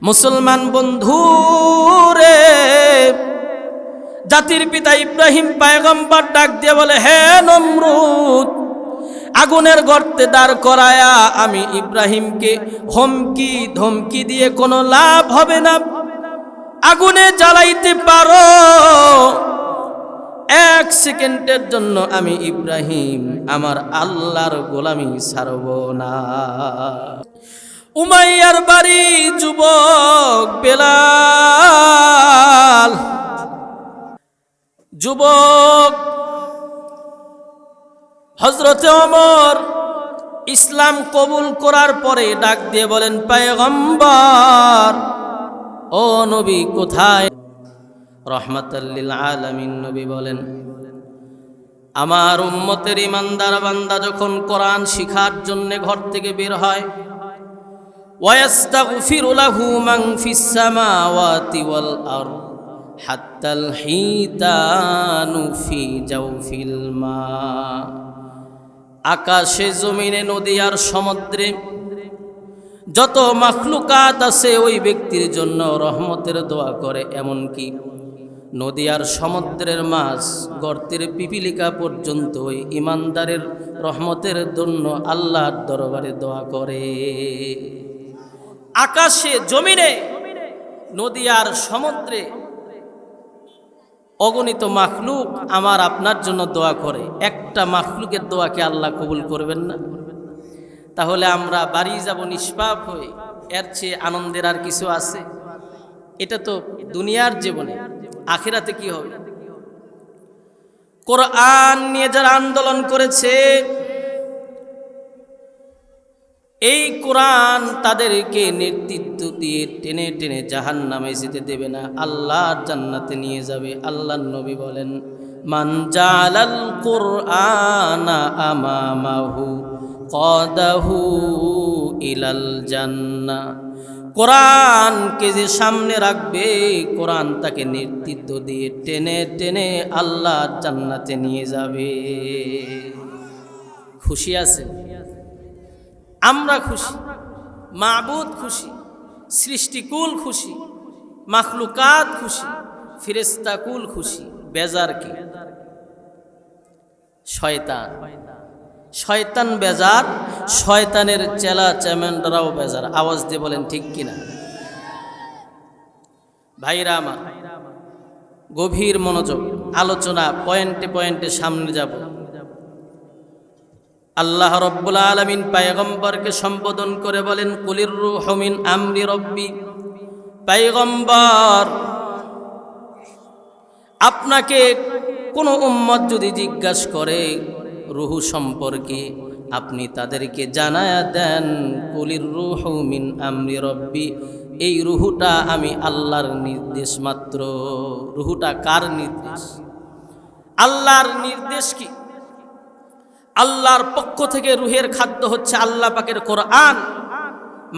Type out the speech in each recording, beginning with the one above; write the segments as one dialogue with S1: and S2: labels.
S1: মুসলমান বন্ধু রে, জাতির পিতা ইব্রাহিম পয়গম্বর ডাক দিয়ে বলে, হে নমরুদ, আগুনের গর্তে দাঁড় করায়া আমি ইব্রাহিমকে হুমকি ধমকি দিয়ে কোনো লাভ হবে না। আগুনে জ্বালাইতে পারো, 1 সেকেন্ডের জন্য আমি ইব্রাহিম আমার আল্লাহর গোলামি ছাড়ব না। উমাইয়ার বাড়ি যুবক বেলাল, যুবক হযরতে ওমর ইসলাম কবুল করার পরে ডাক দিয়ে বলেন, পয়গম্বর ও নবী কোথায়? রহমাতাল লিল আলামিন নবী বলেন, আমার উম্মতের ইমানদার বান্দা যখন কোরআন শিখার জন্য ঘর থেকে বের হয়, ওয়াস্তাগফিরু লাহু মান ফিস সামাওয়াতি ওয়াল আরদ হাত্তাল হিতানু ফি জাওফিল মা, আকাশে জমিনে নদী আর সমুদ্রে যত মাখলুকাত আছে ওই ব্যক্তির জন্য রহমতের দোয়া করে। এমনকি নদী আর সমুদ্রের মাছ, গর্তের পিপিলিকা পর্যন্ত ওই ইমানদারের রহমতের জন্য আল্লাহর দরবারে দোয়া করে। আকাশে জমিনে নদী আর সমুদ্রে অগণিত মাখলুক আমার আপনার জন্য দোয়া করে, একটা মাখলুকের দোয়াকে আল্লাহ কবুল করবেন না? তাহলে আমরা বাড়ি যাব নিষ্পাপ হয়ে, এর চেয়ে আনন্দের আর কিছু আছে? এটা তো দুনিয়ার জীবনে, আখিরাতে কি হবে? কোরআন নিয়ে যারা আন্দোলন করেছে, এই কোরআন তাদেরকে নেতৃত্ব দিয়ে টেনে টেনে জাহান্নামে যেতে দেবে না, আল্লাহর জান্নাতে নিয়ে যাবে। আল্লাহর নবী বলেন, মান জালাল কুরআনা আমামাহু কাদাহু ইলাল জান্নাহ, কোরআনকে যে সামনে রাখবে, কোরআন তাকে নেতৃত্ব দিয়ে টেনে টেনে আল্লাহর জান্নাতে নিয়ে যাবে। খুশি আছে? আমরা খুশি, মাবুদ খুশি, সৃষ্টিকুল খুশি, মাখলুকাত খুশি, ফেরেশতাকুল খুশি। বেজার কি? শয়তান। শয়তান বেজার, শয়তানের চেলা চ্যামেন্ডরাও বেজার। আওয়াজ দিয়ে বলেন ঠিক কিনা? ভাইরা আমার, গভীর মনোযোগ, আলোচনা পয়েন্টে পয়েন্টে সামনে যাব। আল্লাহ রব্বুল আলামিন পয়গম্বরকে সম্বোধন করে বলেন, কুলির রূহু মিন আমরি রব্বি। পয়গম্বর, আপনাকে কোনো উম্মত যদি জিজ্ঞাসা করে রূহু সম্পর্কে, আপনি তাদেরকে জানায়া দেন, কুলির রূহু মিন আমরি রব্বি, এই রূহুটা আমি আল্লাহর নির্দেশ মাত্র। রূহুটা কার নির্দেশ? আল্লাহর নির্দেশ কি? আল্লাহর পক্ষ থেকে রুহের খাদ্য হচ্ছে আল্লাহ পাকের কোরআন।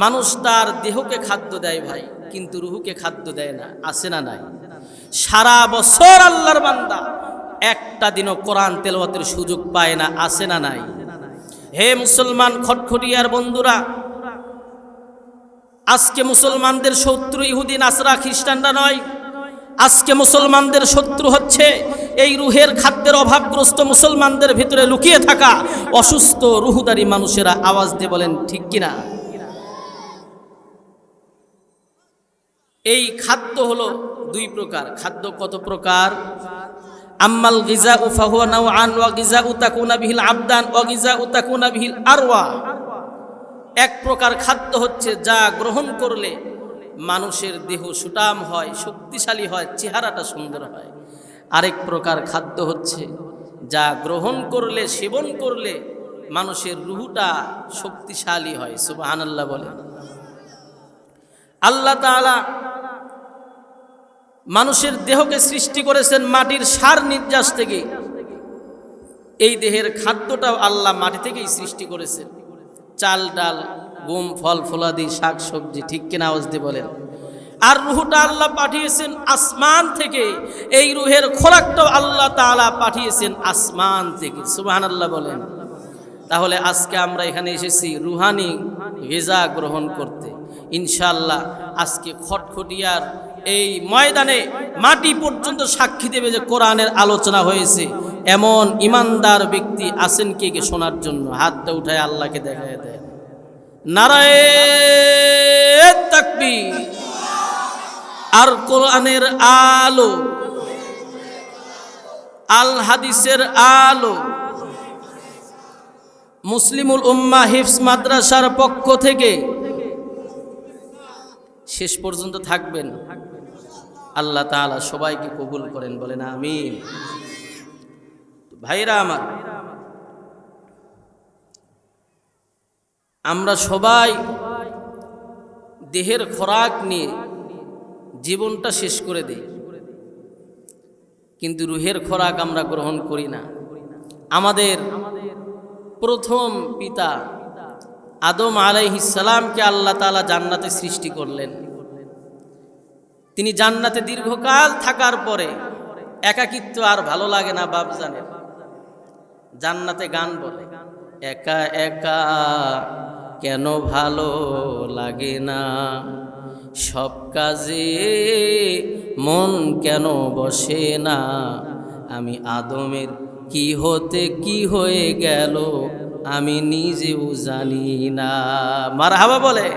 S1: মানুষ তার দেহকে খাদ্য দেয় ভাই, কিন্তু রুহুকে খাদ্য দেয় না। আছে না নাই? সারা বছর আল্লাহর বান্দা একটা দিনও কোরআন তেলাওয়াতের সুযোগ পায় না। আছে না নাই? হে মুসলমান খটখটিয়ার বন্ধুরা, আজকে মুসলমানদের শত্রু ইহুদি নাসরা খ্রিস্টানরা নয়, আজকে মুসলমানদের শত্রু হচ্ছে এই রুহের খাদ্যের অভাবগ্রস্ত মুসলমানদের ভিতরে লুকিয়ে থাকা অসুস্থ রুহুদারি মানুষেরা। আওয়াজ দিয়ে বলেন ঠিক কিনা? এই খাদ্য হলো 2 প্রকার। খাদ্য কত প্রকার? আম্মাল গিজাউ ফাহুয়া নাওআন ওয়া গিজাউ তাকুনা বিহিল আবদান ওয়া গিজাউ তাকুনা বিহিল আরওয়া। এক প্রকার খাদ্য হচ্ছে যা গ্রহণ করলে মানুষের দেহ সুঠাম হয়, শক্তিশালী হয়, চেহারাটা সুন্দর হয়। আরেক প্রকার খাদ্য হচ্ছে যা গ্রহণ করলে, সেবন করলে মানুষের রুহুটা শক্তিশালী হয়। সুবহানাল্লাহ বলেন। আল্লাহ তাআলা মানুষের দেহকে সৃষ্টি করেছেন মাটির সার নির্যাস থেকে। এই দেহের খাদ্যটাও আল্লাহ মাটি থেকেই সৃষ্টি করেছেন। চাল ডাল, গম, ফল ফলাদি, শাক সবজি। ঠিক কিনা? আওয়াজ দিয়ে বলেন। আর রুহটা আল্লাহ পাঠিয়েছেন আসমান থেকে। এই রুহের খোরাকটাও আল্লাহ তাআলা পাঠিয়েছেন আসমান থেকে। সুবহানাল্লাহ বলেন। তাহলে আজকে আমরা এখানে এসেছি রুহানি গিজা গ্রহণ করতে। ইনশাআল্লাহ আজকে খটখটিয়ার এই ময়দানে মাটি পর্যন্ত সাক্ষী দেবে যে কোরআনের আলোচনা হয়েছে। এমন ইমানদার ব্যক্তি আছেন কে কে শোনার জন্য? হাতটা উঠায় আল্লাহকে দেখায় দেন। নারায়ে তাকবীর। আর কোরআনের আলো, আল হাদিসের আলো, মুসলিমুল উম্মাহ হিফজ মাদ্রাসার পক্ষ থেকে শেষ পর্যন্ত থাকবেন। আল্লাহ তাআলা সবাইকে কবুল করেন, বলেন আমিন। ভাইরা আমার, আমরা সবাই দেহের খোরাক নিয়ে জীবনটা শেষ করে দেই, কিন্তু রুহের খোরাক আমরা গ্রহণ করি না। আমাদের প্রথম পিতা আদম আলাইহিস সালামকে আল্লাহ তাআলা জান্নাতে সৃষ্টি করলেন। তিনি জান্নাতে দীর্ঘকাল থাকার পরে একাকিত্ব আর ভালো লাগে না বাপ জানেন। জান্নাতে গান বলে, একা একা কেন ভালো লাগে না, সব কাজে মন কেন বসে না, আমি আদমের কি হতে কি হয়ে গেল আমি নিজেও জানি না। মারহাবা বলে।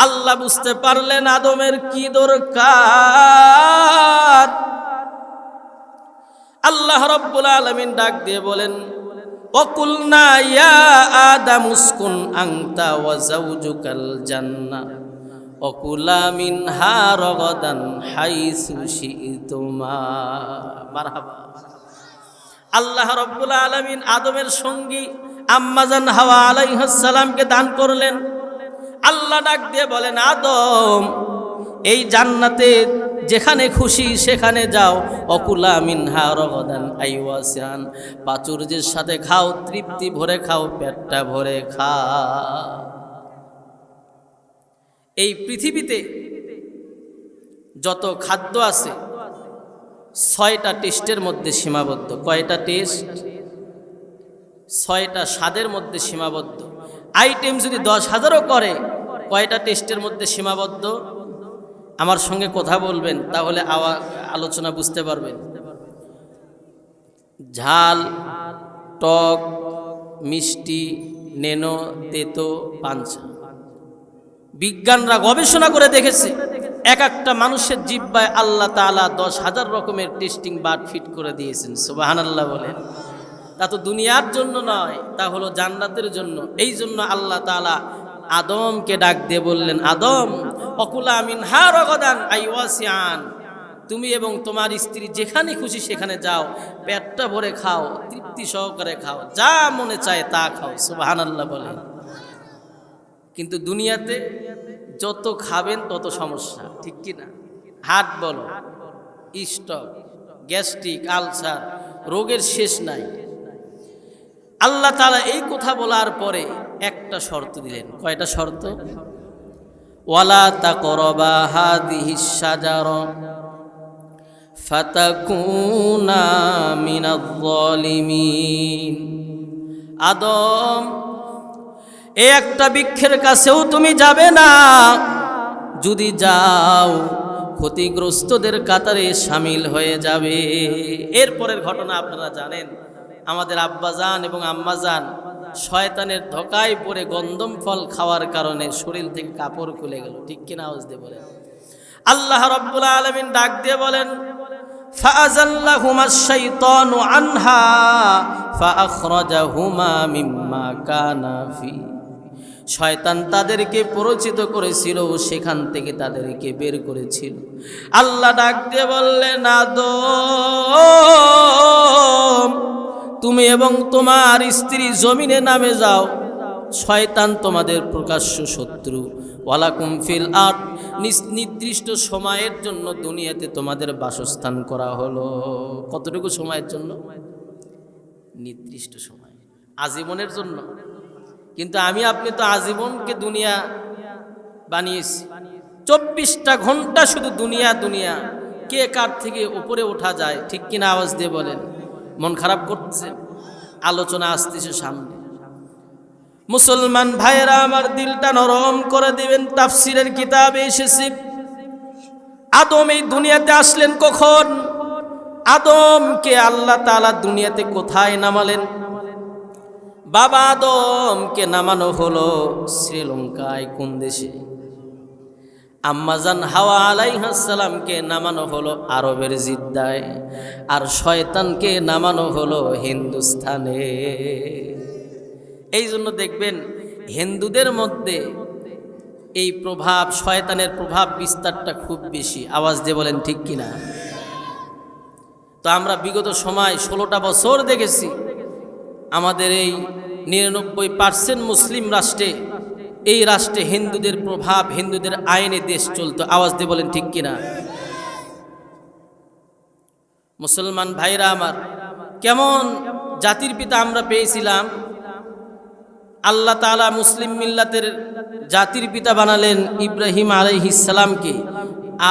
S1: আল্লাহ বুঝতে পারলেন আদমের কি দরকার। আল্লাহ রাব্বুল আলামিন ডাক দিয়ে বলেন, ওয়াকুলনা ইয়া আদাম উসকুন আনতা ওয়া যাওজুকাল জান্নাহ ওয়াকুলা মিনহা রাগাদান হাইসু শি'তুমা। মারহাবা। আল্লাহ রাব্বুল আলামিন আদমের সঙ্গী আম্মাজান হাওয়া আলাইহিস সালামকে দান করলেন। আল্লাহ ডাক দিয়ে বলেন, আদম এই জান্নাতে যেখানে খুশি সেখানে যাও, অকুলা মিনহা রগদান আইওয়াসান, প্রাচুর্যের সাথে খাও, তৃপ্তি ভরে খাও, পেটটা ভরে খাও। এই পৃথিবীতে যত খাদ্য আছে 6টা টেস্টের মধ্যে সীমাবদ্ধ। কয়টা টেস্ট? 6টা স্বাদের মধ্যে সীমাবদ্ধ। আইটেম যদি 10,000ও করে, কয়টা টেস্টের মধ্যে সীমাবদ্ধ? আমার সঙ্গে কথা বলবেন, তাহলে আলোচনা বুঝতে পারবেন। ঝাল, টক, মিষ্টি, নেনো, তেতো, পাঞ্চা। বিজ্ঞানরা গবেষণা করে দেখেছে এক একটা মানুষের জিহ্বায় আল্লাহ তাআলা 10,000 রকমের টেস্টিং বাড ফিট করে দিয়েছেন। সুবহানাল্লাহ বলেন। তা তো দুনিয়ার জন্য নয়, তা হলো জান্নাতের জন্য। এই জন্য আল্লাহ তাআলা আদমকে ডাক দিয়ে বললেন, আদম অকুলা মিনহা রগদান আইওয়াসিয়ান, তুমি এবং তোমার স্ত্রী যেখানে খুশি সেখানে যাও, পেটটা ভরে খাও, তৃপ্তি সহকারে খাও, যা মনে চায় তা খাও। সুবহানাল্লাহ বলেন। কিন্তু দুনিয়াতে যত খাবেন তত সমস্যা, ঠিক কি না? হার্ট বলো, স্ট্রোক, গ্যাস্ট্রিক, আলসার, রোগের শেষ নাই। আল্লাহ তাআলা এই কথা বলার পরে একটা শর্ত দিলেন। কয়টা শর্ত? ওয়ালা তাকরাবা হাদিহিস শাজারা ফাতাকুনা মিনাজ জালিমিন। আদম, এই একটা বৃক্ষের কাছেও তুমি যাবে না, যদি যাও ক্ষতিগ্রস্তদের কাতারে শামিল হয়ে যাবে। এরপরের ঘটনা আপনারা জানেন। আমাদের আব্বাজান এবং আম্মাজান শয়তানের ধোকায় পড়ে গন্ধম ফল খাওয়ার কারণে শরীর থেকে কাপড় খুলে গেল, ঠিক কিনা? আওয়াজ দিয়ে বলেন। আল্লাহ রাব্বুল আলামিন ডাক দিয়ে বলেন, ফাআযাল্লাহুমাশ শাইতানু আনহা ফাআখরাজাহুমা মিম্মা কানা ফি। শয়তান তাদেরকে পরিচিত করেছিল, সেখান থেকে তাদেরকে বের করেছিল। আল্লাহ ডাক দিয়ে বললেন, আদম তুমি এবং তোমার স্ত্রী জমিনে নামে যাও, শয়তান তোমাদের প্রকাশ্য শত্রু। ওয়ালাকুম ফিল আরদ, নির্দিষ্ট সময়ের জন্য দুনিয়াতে তোমাদের বাসস্থান করা হলো। কতটুকু সময়ের জন্য? নির্দিষ্ট সময়, আজীবনের জন্য। কিন্তু আমি আপনি তো আজীবনকে দুনিয়া বানিয়েছি। 24টা ঘন্টা শুধু দুনিয়া দুনিয়া। কে কার থেকে উপরে ওঠা যায়, ঠিক কিনা? আওয়াজ দিয়ে বলেন। মন খারাপ করতেছে? আলোচনা আসতেছে সামনে। মুসলমান ভাইরা আমার, দিলটা নরম করে দিবেন। তাফসিরের কিতাবে এসেছে আদম এই দুনিয়াতে আসলেন কখন? আদমকে আল্লাহ তাআলা দুনিয়াতে কোথায় নামালেন? বাবা আদমকে নামানো হলো শ্রীলঙ্কায়। কোন দেশে? আম্মাজান হাওয়া আলাইহিস সালামকে নামানো হলো আরবের জিদ্দায়, আর শয়তানকে নামানো হলো হিন্দুস্তানে। এই জন্য দেখবেন হিন্দুদের মধ্যে এই প্রভাব, শয়তানের প্রভাব বিস্তারটা খুব বেশি। আওয়াজ দিয়ে বলেন ঠিক কিনা? তো আমরা বিগত সময় 16টা বছর দেখেছি আমাদের এই 99% মুসলিম রাষ্ট্রে, এই রাষ্ট্রে হিন্দুদের প্রভাব, হিন্দুদের আইনে দেশ চলতো। আওয়াজ দিয়ে বলেন ঠিক কিনা? মুসলমান ভাইরা আমার, কেমন জাতির পিতা আমরা পেয়েছিলাম। আল্লাহ তাআলা মুসলিম মিল্লাতের জাতির পিতা বানালেন ইব্রাহিম আলাইহিস সালামকে,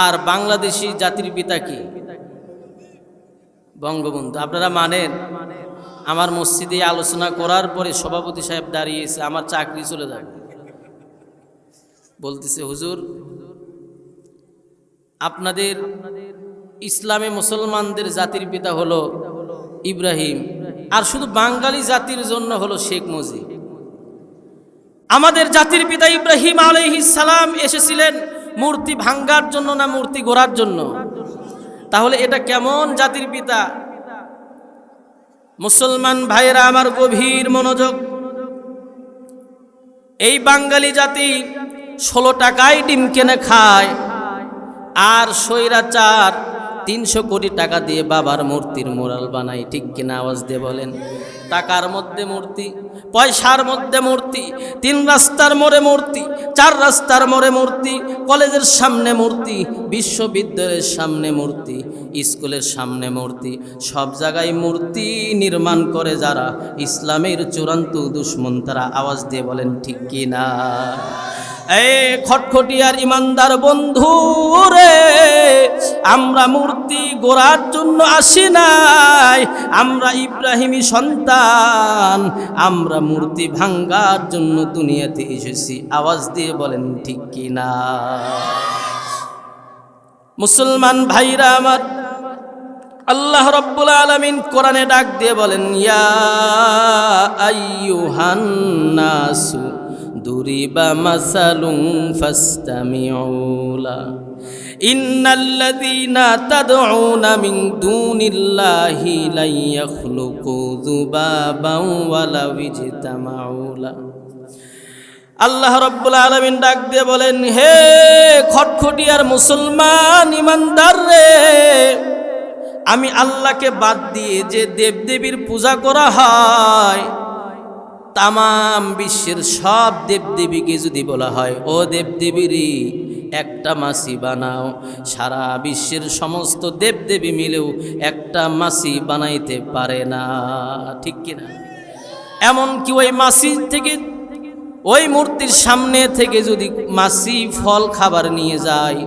S1: আর বাংলাদেশি জাতির পিতা কি? বঙ্গবন্ধু। আপনারা মানেন? আমার মসজিদে আলোচনা করার পরে সভাপতি সাহেব দাঁড়িয়েছে, আমার চাকরি চলে যাবে। বলতেছে, হুজুর আপনাদের ইসলামে মুসলমানদের জাতির পিতা হলো ইব্রাহিম, আর শুধু বাঙালি জাতির জন্য হলো শেখ মুজিব। আমাদের জাতির পিতা ইব্রাহিম আলাইহিস সালাম এসেছিলেন মূর্তি ভাঙ্গার জন্য না মূর্তি গড়ার জন্য? তাহলে এটা কেমন জাতির পিতা? মুসলমান ভাইরা আমার, গভীর মনোযোগ। এই বাঙালি জাতি 16 টাকায় ডিম কিনে খায়, আর স্বৈরাচার 300 কোটি টাকা দিয়ে বাবার মূর্তির মোরাল বানায়। ঠিক কিনা? আওয়াজ দিয়ে বলেন। টাকার মধ্যে মূর্তি, পয়সার মধ্যে মূর্তি, 3 রাস্তার মোড়ে মূর্তি, 4 রাস্তার মোড়ে মূর্তি, কলেজের সামনে মূর্তি, বিশ্ববিদ্যালয়ের সামনে মূর্তি, স্কুলের সামনে মূর্তি, সব জায়গায় মূর্তি নির্মাণ করে যারা ইসলামের চূড়ান্ত দুশমন তারা। আওয়াজ দিয়ে বলেন ঠিক কিনা? এই খটখটিয়ার ইমানদার বন্ধু রে, আমরা মূর্তি গড়ার জন্য আসি নাই, আমরা ইব্রাহিমী সন্তান, আমরা মূর্তি ভাঙ্গার জন্য দুনিয়াতে এসেছি। আওয়াজ দিয়ে বলেন ঠিক কিনা? মুসলমান ভাইরা আমার, আল্লাহ রাব্বুল আলামিন কোরআনে ডাক দিয়ে বলেন, ইয়া আইয়ুহান নাসু দুরিবা মাসালুন ফাসতামিউ লা ইন্নাল্লাযীনা তাদউনা মিন দুনিল্লাহি লা ইয়াখলুকু যুবাবান ওয়ালাউ ইজতামাউ লা। আল্লাহ রাব্বুল আলামিন ডাক দিয়ে বলেন, হে খটখটিয়ার মুসলমান ইমানদার রে, আমি আল্লাহকে বাদ দিয়ে যে দেবদেবীর পূজা করা হয়, তামাম বিশ্বের সব দেবদেবীকে যদি বলা হয় ও দেবদেবীরই একটা মাসি বানাও, সারা বিশ্বের সমস্ত দেবদেবী মিলেও একটা মাসি বানাইতে পারে না। ঠিক কিনা? এমনকি ওই মাসি থেকে, ওই মূর্তির সামনে থেকে যদি মাসি ফল খাবার নিয়ে যায়,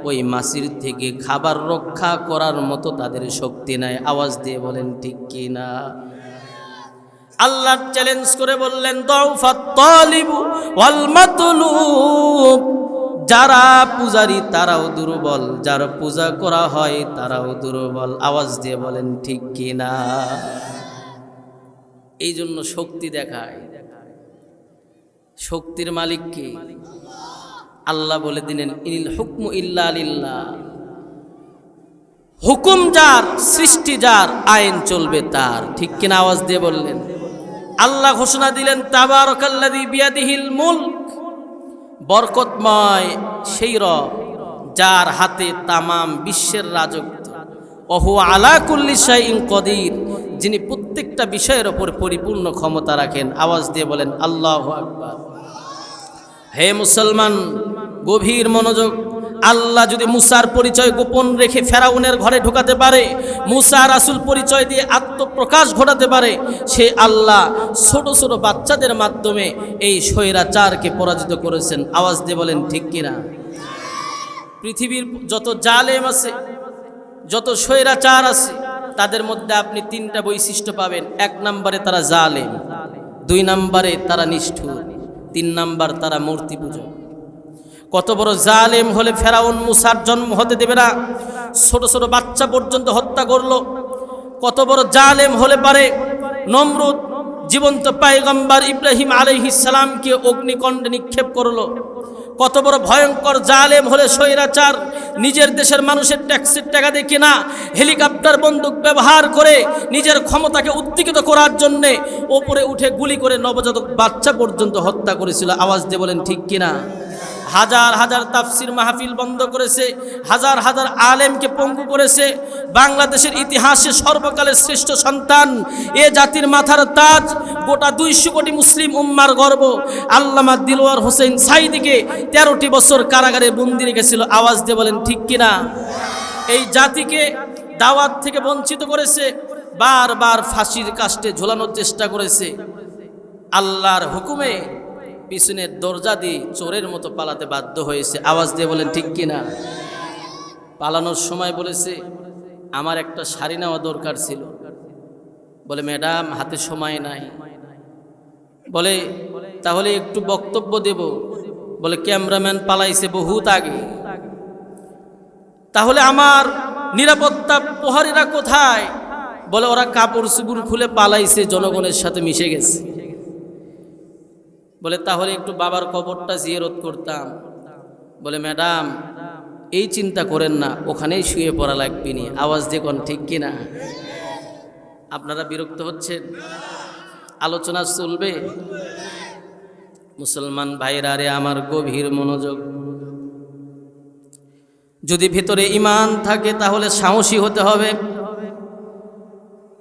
S1: ওই মাসির থেকে খাবার রক্ষা করার মতো তাদের শক্তি নাই। আওয়াজ দিয়ে বলেন ঠিক কিনা? আল্লাহ চ্যালেঞ্জ করে বললেন, দাউফাত তালিবু ওয়াল মাতলুব, যারা পূজারী তারাও দুর্বল, যারা পূজা করা হয় তারাও দুর্বল। আওয়াজ দিয়ে বলেন ঠিক কিনা? এই জন্য শক্তি দেখায়। শক্তির মালিক কে? আল্লাহ বলে দিলেন, ইনিল হুকমু ইল্লা লিল্লাহ, হুকুম যার, সৃষ্টি যার, আইন চলবে তার। ঠিক কিনা? আওয়াজ দিয়ে বললেন। আল্লাহ ঘোষণা দিলেন, তাবারাকাল্লাযী বিয়াদিহিল মুলক, বরকতময় সেই রব যার হাতে তামাম বিশ্বের রাজত্ব, ওহু আলা কুল্লি শাইইন কদির, যিনি প্রত্যেকটা বিষয়ের ওপর পরিপূর্ণ ক্ষমতা রাখেন। আওয়াজ দিয়ে বলেন আল্লাহু আকবার। হে মুসলমান, গভীর মনোযোগ। আল্লাহ যদি মুসার পরিচয় গোপন রেখে ফেরাউনের ঘরে ঢোকাতে পারে, মুসা রাসূল পরিচয় দিয়ে আত্মপ্রকাশ ঘটাতে পারে, সে আল্লাহ ছোট ছোট বাচ্চাদের মাধ্যমে এই স্বৈরাচারকে পরাজিত করেছেন। আওয়াজ দিয়ে বলেন ঠিক কিনা? পৃথিবীর যত জালেম আছে, যত স্বৈরাচার আছে, তাদের মধ্যে আপনি 3টা বৈশিষ্ট্য পাবেন। 1 নম্বরে তারা জালেম, 2 নম্বরে তারা নিষ্ঠুর, 3 নম্বর তারা মূর্তি পূজক। কত বড় জালেম হলে ফেরাউন মুসার জন্ম হতে দেবে না, ছোট ছোট বাচ্চা পর্যন্ত হত্যা করলো। কত বড় জালেম হলে পারে নমরুদ জীবন্ত পয়গম্বর ইব্রাহিম আলাইহিস সালামকে অগ্নিকুণ্ডে নিক্ষেপ করলো। কত বড় ভয়ঙ্কর জালেম হলে স্বৈরাচার নিজের দেশের মানুষের ট্যাক্সের টাকা দিয়ে কেনা হেলিকপ্টার বন্দুক ব্যবহার করে নিজের ক্ষমতাকে উদ্দীপিত করার জন্যে ওপরে উঠে গুলি করে নবজাতক বাচ্চা পর্যন্ত হত্যা করেছিল। আওয়াজ দিয়ে বলেন ঠিক কিনা? হাজার হাজার তাফসির মাহফিল বন্ধ করেছে, হাজার হাজার আলেমকে পঙ্গু করেছে। বাংলাদেশের ইতিহাসে সর্বকালের শ্রেষ্ঠ সন্তান, এ জাতির মাথার তাজ, গোটা 200 কোটি মুসলিম উম্মার গর্ব আল্লামা দিলওয়ার হোসেন সাঈদীকে 13টি বছর কারাগারে বন্দি রেখেছিল। আওয়াজ দিয়ে বলেন ঠিক কিনা? এই জাতিকে দাওয়াত থেকে বঞ্চিত করেছে, বারবার ফাঁসির কাস্টে ঝোলানোর চেষ্টা করেছে। আল্লাহর হুকুমে পিছনের দরজা দিয়ে চোরের মতো পালাতে বাধ্য হয়েছে। আওয়াজ দিয়ে বলেন ঠিক কিনা? পালানোর সময় বলেছে আমার একটা শাড়ি নেওয়া দরকার ছিল। বলে ম্যাডাম হাতে সময় নাই। বলে তাহলে একটু বক্তব্য দেব। বলে ক্যামেরাম্যান পালাইছে বহুত আগে। তাহলে আমার নিরাপত্তা প্রহরীরা কোথায়? বলে ওরা কাপড় চুপড় খুলে পালাইছে, জনগণের সাথে মিশে গেছে। বলে তাহলে একটু বাবার কবরটা জিয়ারত করতাম। বলে ম্যাডাম এই চিন্তা করেন না, ওখানেই শুয়ে পড়া লাগবে নি। আওয়াজ দিয়ে কোন ঠিক কিনা? আপনারা বিরক্ত হচ্ছেন? আলোচনা চলবে। মুসলমান ভাইরা রে আমার, গভীর মনোযোগ। যদি ভিতরে ঈমান থাকে তাহলে সাহসী হতে হবে।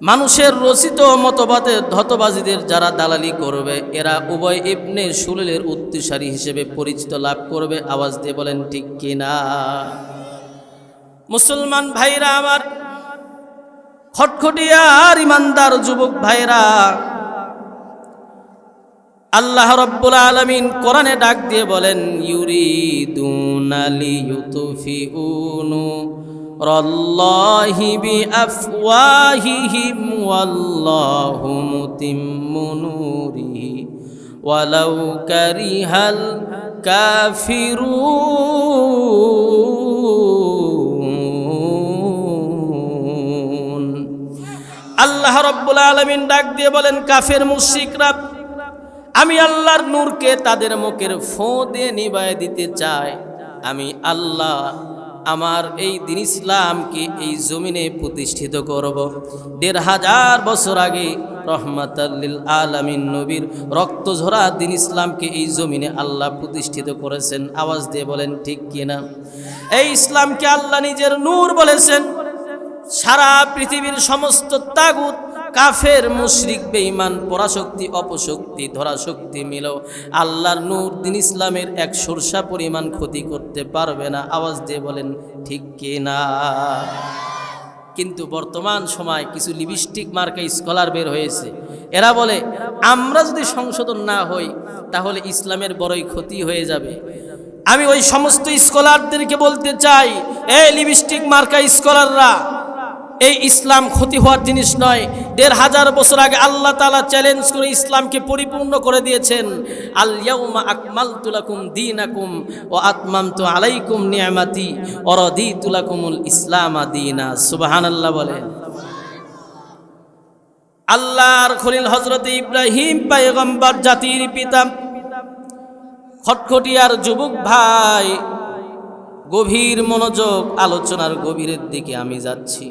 S1: মানুষের রচিত মতবাদে ধতবাজিদের যারা দালালি করবে, এরা উভয় ইবনে সুলেলের উত্তরসূরি হিসেবে পরিচিত লাভ করবে। আওয়াজ দিয়ে বলেন ঠিক কিনা? মুসলমান ভাইরা আমার, খটখটিয়ার ইমানদার যুবক ভাইরা, আল্লাহ রাব্বুল আলামিন কোরআনে ডাক দিয়ে বলেন ইউরিদুনা লিয়ুতফিউ নূরাল্লাহি বিআফওয়াহিহিম ওয়াল্লাহু মুতিম্মু নূরিহি ওয়ালাউ কারিহাল কাফিরুন। আল্লাহ রাব্বুল আলামিন ডাক দিয়ে বলেন কাফের মুশরিকরা, আমি আল্লাহর নূরকে তাদের মুখের ফোঁ দিয়ে নিভায়ে দিতে চাই। আমি আল্লাহ আমার এই দিন ইসলামকে এই জমিনে প্রতিষ্ঠিত করব। 1500 বছর আগে রহমাতাল লিল আলামিন নবীর রক্ত ঝরা দিন ইসলামকে এই জমিনে আল্লাহ প্রতিষ্ঠিত করেছেন। আওয়াজ দিয়ে বলেন ঠিক কিনা? এই ইসলামকে আল্লাহ নিজের নূর বলেছেন। সারা পৃথিবীর সমস্ত তাগুত, কাফের, মুশরিক, বেঈমান, পরাশক্তি, অপশক্তি, ধরাশক্তি মিলেও আল্লাহর নূর দিন ইসলামের 1 সরষা পরিমাণ ক্ষতি করতে পারবে না। আওয়াজ দিয়ে বলেন ঠিক কিনা? কিন্তু বর্তমান সময় কিছু লিপস্টিক মার্কা স্কলার বের হয়েছে। এরা বলে আমরা যদি সংশোধন না হই তাহলে ইসলামের বড়ই ক্ষতি হয়ে যাবে। আমি ওই সমস্ত স্কলারদেরকে বলতে চাই, এই লিপস্টিক মার্কা স্কলাররা, এই ইসলাম ক্ষতি হওয়ার জিনিস নয়। 1500 বছর আগে আল্লাহ তাআলা চ্যালেঞ্জ করে ইসলামকে পরিপূর্ণ করে দিয়েছেন। আল ইয়াউমা আকমালতু লাকুম দীনাকুম ওয়া আতমামতু আলাইকুম নি'মাতি ওয়া রাদিতু লাকুমুল ইসলামা দীনা। সুবহানাল্লাহ বলেন। আল্লাহর খলিল হযরত ইব্রাহিম পয়গম্বর, জাতির পিতা। খটখটিয়ার যুবক ভাই, গভীর মনোযোগ, আলোচনার গভীরের দিকে আমি যাচ্ছি।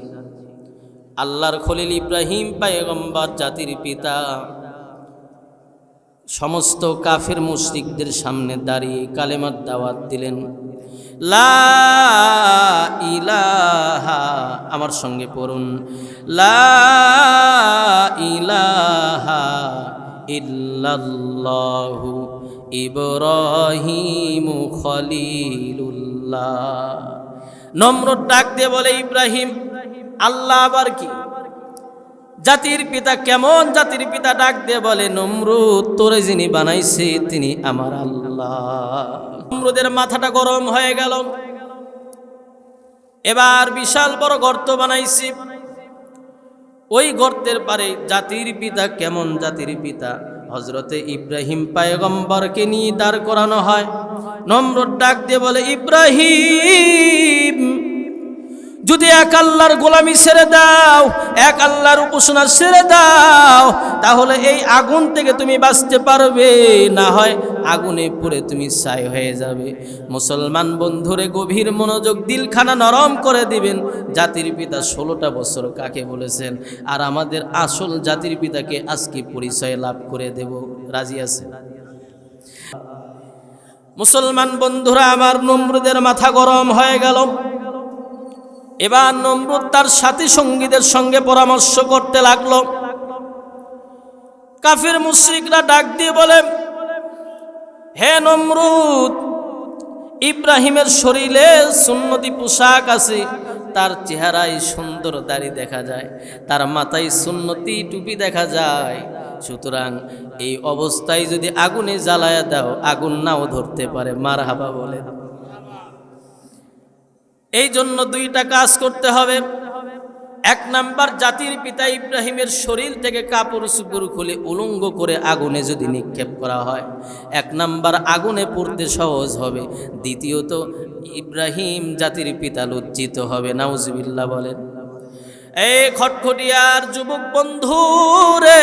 S1: আল্লাহর খলিল ইব্রাহিম পয়গম্বর, জাতির পিতা, সমস্ত কাফের মুশরিকদের সামনে দাঁড়িয়ে কালেমার দাওয়াত দিলেন। লা ইলাহা, আমার সঙ্গে পড়ুন, লা ইলাহা ইল্লাল্লাহু ইব্রাহিমু খলিলুল্লাহ। নমরুদ ডাক দিয়ে বলে ইব্রাহিম আল্লাহ আবার কি? জাতির পিতা কেমন জাতির পিতা? ডাক দিয়ে বলে নমরুদ, তোরে যিনি বানাইছে তিনি আমার আল্লাহ। নমরুদের মাথাটা গরম হয়ে গেল। এবার বিশাল বড় গর্ত বানাইছি। ওই গর্তের পারে জাতির পিতা কেমন জাতির পিতা? হযরতে ইব্রাহিম পয়গম্বরকে নিয়ে দাঁড় করানো হয়। নমরুদ ডাক দিয়ে বলে, ইব্রাহিম, যদি এক আল্লাহর গোলামি ছেড়ে দাও, এক আল্লাহর উপাসনা ছেড়ে দাও, তাহলে এই আগুন থেকে তুমি বাঁচতে পারবে, না হয় আগুনে পুড়ে তুমি ছাই হয়ে যাবে। মুসলমান বন্ধুরে গভীর মনোযোগ, দিলখানা নরম করে দিবেন। জাতির পিতা 16টা বছর কাকে বলেছেন, আর আমাদের আসল জাতির পিতাকে আজকে পরিচয় লাভ করে দেব। রাজি আছে? মুসলমান বন্ধুরা আমার, নমরুদের মাথা গরম হয়ে গেল। এবার নমরুদ তার সাথী সঙ্গীদের সঙ্গে পরামর্শ করতে লাগলো। কাফির মুশরিকরা ডাক দিয়ে বলে, হে নমরুদ, ইব্রাহিমের শরীরে সুন্নতি পোশাক আছে, তার চেহারায় সুন্দর দাড়ি দেখা যায়, তার মাথায় সুন্নতি টুপি দেখা যায়। সুতরাং এই অবস্থায় যদি আগুনে জ্বালায়া দাও, আগুন নাও ধরতে পারে। মারহাবা বলে। এই জন্য দুইটা কাজ করতে হবে। এক নাম্বার, জাতির পিতা ইব্রাহিমের শরীর থেকে কাপড় চোপড় খুলে উলঙ্গ করে আগুনে যদি নিক্ষেপ করা হয়, এক নাম্বার আগুনে পুড়তে সহজ হবে। দ্বিতীয়ত, ইব্রাহিম জাতির পিতা লজ্জিত হবে। নাউজুবিল্লাহ বলেন। এই খটখটিয়ার যুবক বন্ধু রে,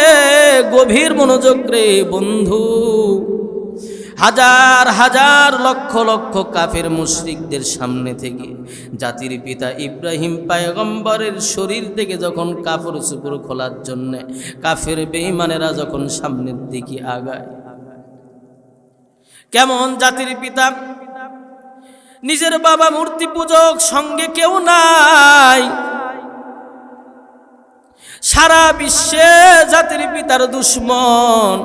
S1: গভীর মনোযোগ রে বন্ধু, হাজার হাজার লক্ষ লক্ষ কাফের মুশরিকদের সামনে থেকে জাতির পিতা ইব্রাহিম পয়গম্বরের শরীর থেকে যখন কাপড় চোপড় খোলার জন্য কাফের বেঈমানেরা যখন সামনের দিকে আগায়, কেমন জাতির পিতা, নিজের বাবা মূর্তি পূজক, সঙ্গে কেউ নাই, সারা বিশ্বে জাতির পিতার দুশ্মন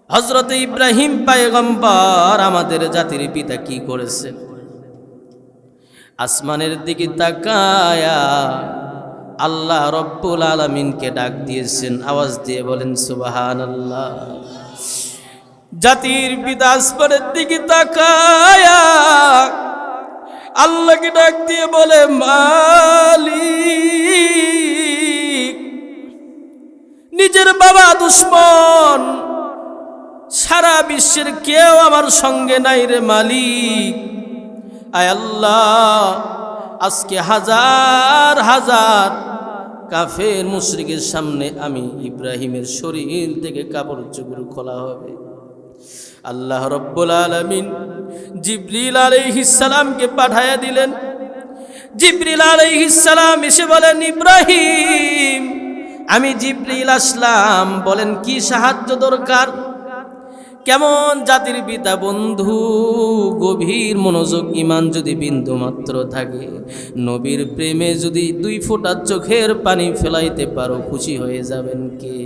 S1: হযরতে ইব্রাহিম পয়গম্বর আমাদের জাতির পিতা কি করেছে? আসমানের দিকে তাকায়া আল্লাহ রব্বুল আলামিনকে ডাক দিয়েছেন। আওয়াজ দিয়ে বলেন সুবহানাল্লাহ। জাতির পিতা আসমানের দিকে তাকায়া আল্লাহকে ডাক দিয়ে বলে, মালিক, নিজের বাবা দুশ্মন, সারা বিশ্বের কেউ আমার সঙ্গে নাই রে মালিক। আয় আল্লাহ, আজকে হাজার হাজার কাফের মুশরিকের সামনে আমি ইব্রাহিমের শরীর থেকে কাপড় চোপড় খোলা হবে। আল্লাহ রব্বুল আলামিন জিবরিল আলাইহিস সালামকে পাঠায়া দিলেন। জিবরিল আলাইহিস সালাম এসে বলেন, ইব্রাহিম, আমি জিবরিল আসলাম, বলেন কি সাহায্য দরকার? কেমন জাতির পিতা বন্ধু, গভীর মনোযোগ, ইমান যদি বিন্দু মাত্র থাকে, নবীর প্রেমে যদি 2 ফোঁটা চোখের পানি ফেলাইতে পারো, খুশি হয়ে যাবেন কে?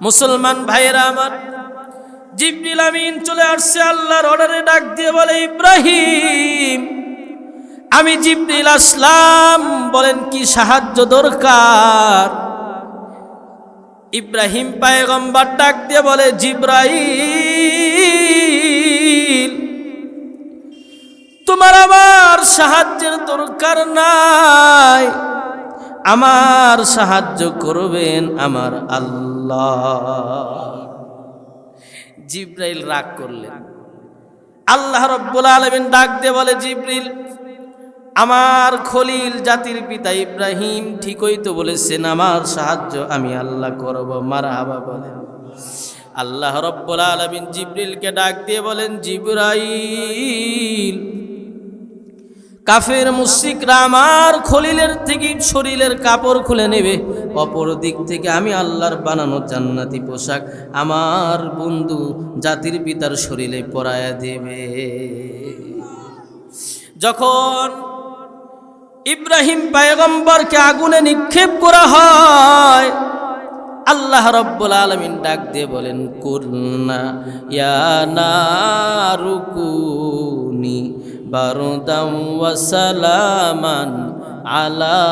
S1: মুসলমান ভাইয়েরা আমার, জিবরিল আমিন চলে আসছে, আল্লাহর অর্ডারে ডাক দিয়ে বলে, ইব্রাহিম, আমি জিবরিল আসলাম, বলেন কি সাহায্য দরকার? ইব্রাহিম পয়গম্বর ডাক দিয়ে বলে, জিবরাইল, তোমার আমার সাহায্যের দরকার নাই, আমার সাহায্য করবেন আমার আল্লাহ। জিবরাইল রাগ করলেন। আল্লাহ রব্বুল আলামিন ডাক দিয়ে বলে, জিবরিল, আমার খলিল জাতির পিতা ইব্রাহিম ঠিকই তো বলেছেন, আমার সাহায্য আমি আল্লাহ করব। মারহাবা বলেন। আল্লাহ রব্বুল আলামিন জিবরিলকে ডাক দিয়ে বলেন, জিবরাইল, কাফের মুশরিকরা আমার খলিলের থেকে শরীরের কাপড় খুলে নেবে, অপর দিক থেকে আমি আল্লাহর বানানো জান্নাতি পোশাক আমার বন্ধু জাতির পিতার শরীরে পরায়া দেবে। যখন ইব্রাহিম পয়গম্বরকে আগুনে নিক্ষেপ করা হয়, আল্লাহ রব্বুল আলামিন ডাক দিয়ে বলেন, কুলনা ইয়া নারু কুনি বারদাম ওয়া সালামান আলা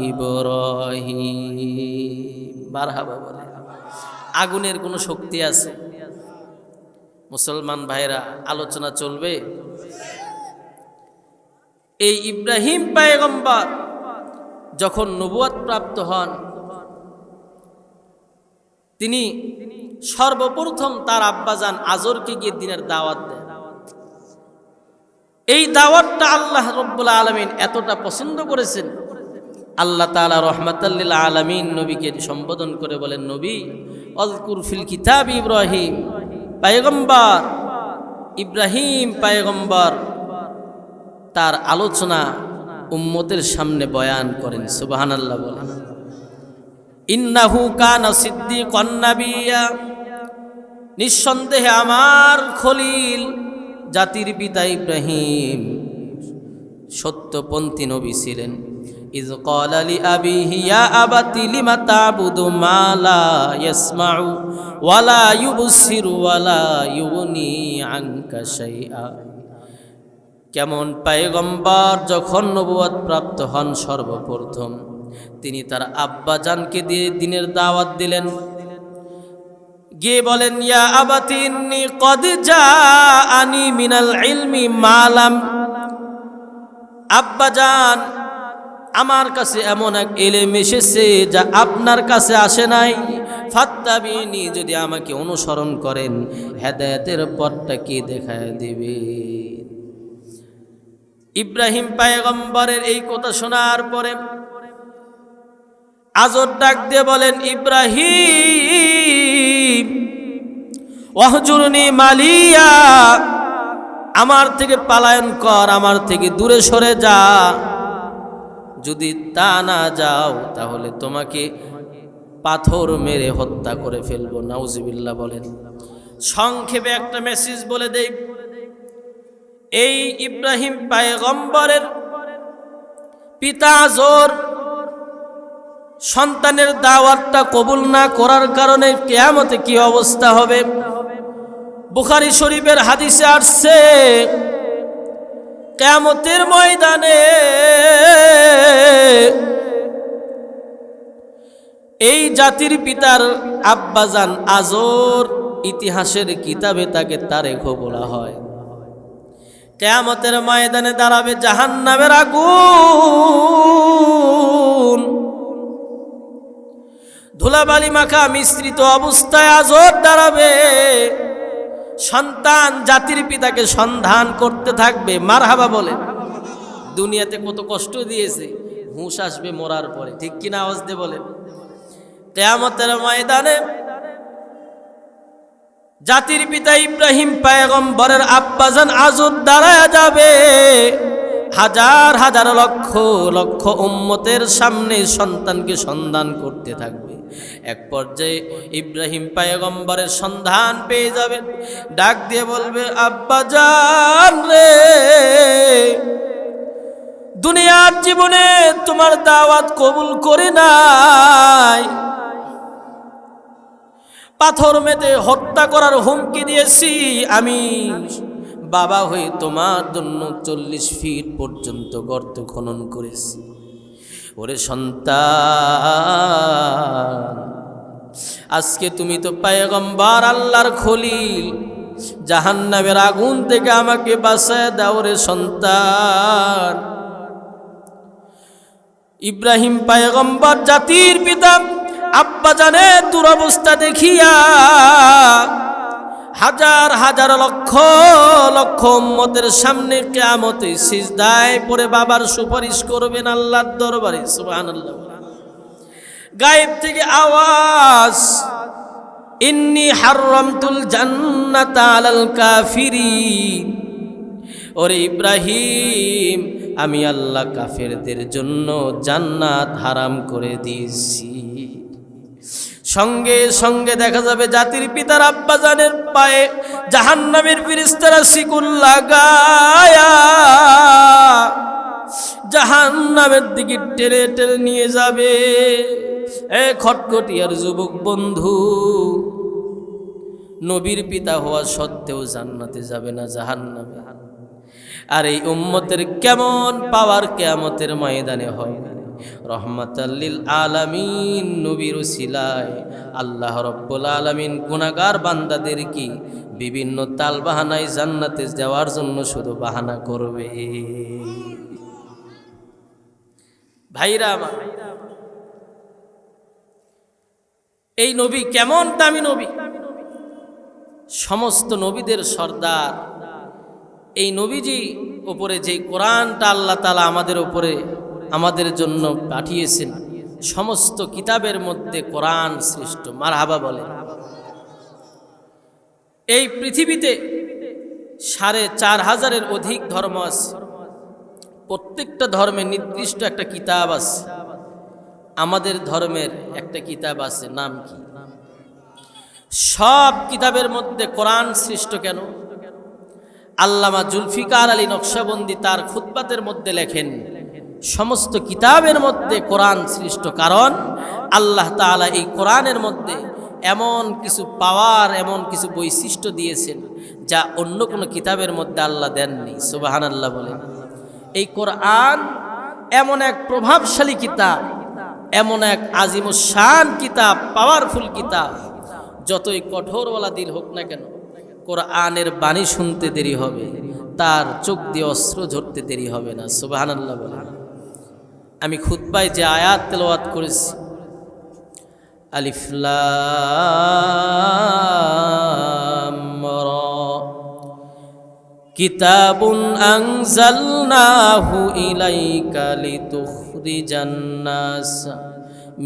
S1: ইব্রাহিম। মারহাবা বলে। আগুনের কোনো শক্তি আছে? মুসলমান ভাইরা, আলোচনা চলবে। এই ইব্রাহিম পয়গম্বর যখন নবুয়ত প্রাপ্ত হন, তিনি সর্বপ্রথম তার আব্বাজান আজরকে গিয়ে দ্বীনের দাওয়াত দেন। এই দাওয়াতটা আল্লাহ রাব্বুল আলামিন এতটা পছন্দ করেছেন, আল্লাহ তাআলা রাহমাতাল লিল আলামিন নবীকে সম্বোধন করে বলেন, নবী আযকুর ফিল কিতাব ইব্রাহিম, পয়গম্বর ইব্রাহিম পয়গম্বর তার আলোচনা উম্মতের সামনে বয়ান করেন। সুবহানাল্লাহ বলেন। ইন্নাহু কানা সিদ্দিকান নাবিয়্যা, নিঃসন্দেহে আমার খলিল জাতির পিতা ইব্রাহিম সত্যপন্থী নবী ছিলেন। ইয ক্বালা লি আবিহি ইয়া আবাতি লিমা তা'বুদু মা লা ইয়াসমাউ ওয়া লা ইউবসিরু ওয়া লা ইউগনি আনকা শাইআ। কেমন পয়গম্বর যখন নবুয়ত প্রাপ্ত হন সর্বপ্রথম তিনি তার আব্বাজানকে দিয়ে দ্বীনের দাওয়াত দিলেন। গিয়ে বলেন, ইয়া আবাতি ইন্নী কদ জাআনি মিনাল ইলমি মা লাম, আব্বাজান আমার কাছে এমন এক ইলম এসেছে যা আপনার কাছে আসে নাই। ফাত্তাবিনি, যদি আমাকে অনুসরণ করেন হেদায়েতের পথটা কি দেখায় দিবে। ইব্রাহিম পয়গম্বরের এই কথা শোনার পরে আজর ডাক দিয়ে বলেন, ইব্রাহিম ওয়াহজুরনি মালিয়া, আমার থেকে পালায়ন কর, আমার থেকে দূরে সরে যা। যদি তা না যাও তাহলে তোমাকে পাথর মেরে হত্যা করে ফেলবো। নাউজুবিল্লাহ বলেন। সংক্ষেপে একটা মেসেজ বলে দেই, এই ইব্রাহিম পয়গম্বরের পিতা আজর সন্তানের দাওয়াতটা কবুল না করার কারণে কিয়ামতে কি অবস্থা হবে। বুখারী শরীফের হাদিসে আসছে, কিয়ামতের ময়দানে এই জাতির পিতার আব্বাজান আজর ইতিহাসের কিতাবে তাকে তারেখ বলা হয়। কিয়ামতের ময়দানে দাঁড়াবে জাহান্নামের আগুন, ধুলাবালি মাখা মিশ্রিত অবস্থায় আজর দাঁড়াবে। সন্তান জাতির পিতাকে সন্ধান করতে থাকবে। মারহাবা বলে। দুনিয়াতে কত কষ্ট দিয়েছে, হুঁশ আসবে মরার পরে, ঠিক কিনা আওয়াজ দিয়ে বলেন। কিয়ামতের ময়দানে জাতির পিতা ইব্রাহিম পয়গম্বরের আব্বাজান আজর দাঁড়ায়া যাবে। হাজার হাজার লক্ষ লক্ষ উম্মতের সামনে সন্তানকে সন্ধান করতে থাকবে। এক পর্যায়ে ইব্রাহিম পয়গম্বরের সন্ধান পেয়ে যাবে, ডাক দিয়ে বলবে, আব্বাজান রে, দুনিয়ার জীবনে তোমার দাওয়াত কবুল করি নাই, পাথর মেতে হত্যা করার হুমকি দিয়েছি, আমি বাবা হয়ে তোমার জন্য 40 ফিট পর্যন্ত গর্ত খনন করেছি। ওরে সন্তান, আজকে তুমি তো পয়গম্বর আল্লাহর খলিল, জাহান্নামের আগুন থেকে আমাকে বাঁচায় দাও রে সন্তান। ইব্রাহিম পয়গম্বর জাতির পিতা আব্বাজানের দুরবস্থা দেখিয়া হাজার হাজার লক্ষ লক্ষ উম্মতের সামনে কিয়ামতে সিজদায় পড়ে বাবার সুপারিশ করবেন আল্লাহর দরবারে। সুবহানাল্লাহ। গায়েব থেকে আওয়াজ, ইন্নী হাররামতুল জান্নাতা আলাল কাফিরিন। ওরে ইব্রাহিম, আমি আল্লাহ কাফেরদের জন্য জান্নাত হারাম করে দিয়েছি। সঙ্গে সঙ্গে দেখা যাবে জাতির পিতার আব্বাজানের পায়ে জাহান্নামের ফেরেশতারা শিকল লাগায়া জাহান্নামের দিকে টেনে টেনে নিয়ে যাবে। এ খটখটিয়ার যুবক বন্ধু, নবীর পিতা হওয়া সত্ত্বেও জান্নাতে যাবে না, জাহান্নামে। আর এই উম্মতের কেমন পাওয়ার কিয়ামতের ময়দানে হয়। রহমাতাল লিল আলামিন নবীর উসিলায় আল্লাহ রাব্বুল আলামিন গুনাহগার বান্দাদের কি বিভিন্ন তাল বাহানায় জান্নাতে যাওয়ার জন্য শুধু বাহানা করবে। ভাইরা আমার, এই নবী কেমন দামি নবী, সমস্ত নবীদের সর্দার। এই নবীজি উপরে যে কোরআনটা আল্লাহ তাআলা আমাদের উপরে আমাদের জন্য পাঠিয়েছেন, সমস্ত কিতাবের মধ্যে কোরআন শ্রেষ্ঠ। মারহাবা বলে। এই পৃথিবীতে ৪,৫০০-এর অধিক ধর্ম আছে, প্রত্যেকটা ধর্মে নির্দিষ্ট একটা কিতাব আছে। আমাদের ধর্মের একটা কিতাব আছে, নাম কি? সব কিতাবের মধ্যে কোরআন শ্রেষ্ঠ কেন? আল্লামা জুলফিকার আলী নকশবন্দি তার খুতবাতের মধ্যে লেখেন, সমস্ত কিতাবের মধ্যে কোরআন শ্রেষ্ঠ, কারণ আল্লাহ তাআলা এই কোরআনের মধ্যে এমন কিছু পাওয়ার, এমন কিছু বৈশিষ্ট্য দিয়েছেন যা অন্য কোনো কিতাবের মধ্যে আল্লাহ দেননি। সুবহানাল্লাহ বলেন। এই কোরআন এমন এক প্রভাবশালী কিতাব, এমন এক আজিমুশান কিতাব, পাওয়ারফুল কিতাব। যতই কঠোরওয়ালা দিল হোক না কেন, কোরআনের বাণী শুনতে দেরি হবে, তার চোখ দিয়ে অস্ত্র ঝরতে দেরি হবে না। সুবহানাল্লাহ বলেন। আমি খুতবায় যে আয়াত তেলাওয়াত করেছি, আলিফ লাম রা, কিতাবুন আনজালনাহু ইলাইকা লিতুখরিজান নাস